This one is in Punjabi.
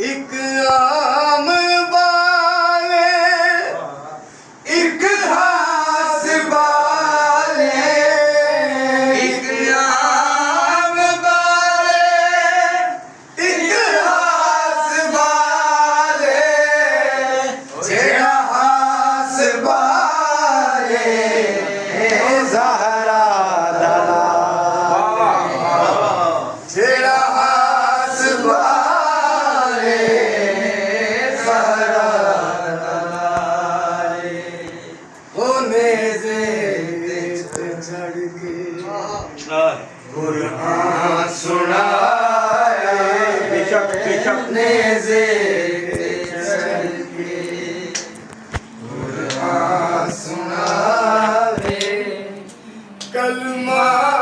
ਇੱਕ ਆਮ ਵਾਲੇ ਇੱਕ ਹਾਸ ਵਾਲੇ ਇੱਕ ਆਮ ਵਾਲੇ ਇੱਕ ਹਾਸ ਵਾਲੇ ਜਿਹੜਾ ਹਾਸ ਵਾਲੇ ਜ਼ਹਰਾ ਦਾ ਜਿਹੜਾ ਹਾਸ ਵਾਲੇ ਜ਼ਹਰਾ ਉਹਨੇ ਤੇ ਚੜ ਕੇ ਕੁਰਾਨ ਸੁਣਾਏ ਬੇਸ਼ੱਕ ਨੇਜ਼ੇ ਤੇ ਚੜ ਕੇ ਕੁਰਾਨ ਸੁਣਾਵੇ ਕਲਮਾ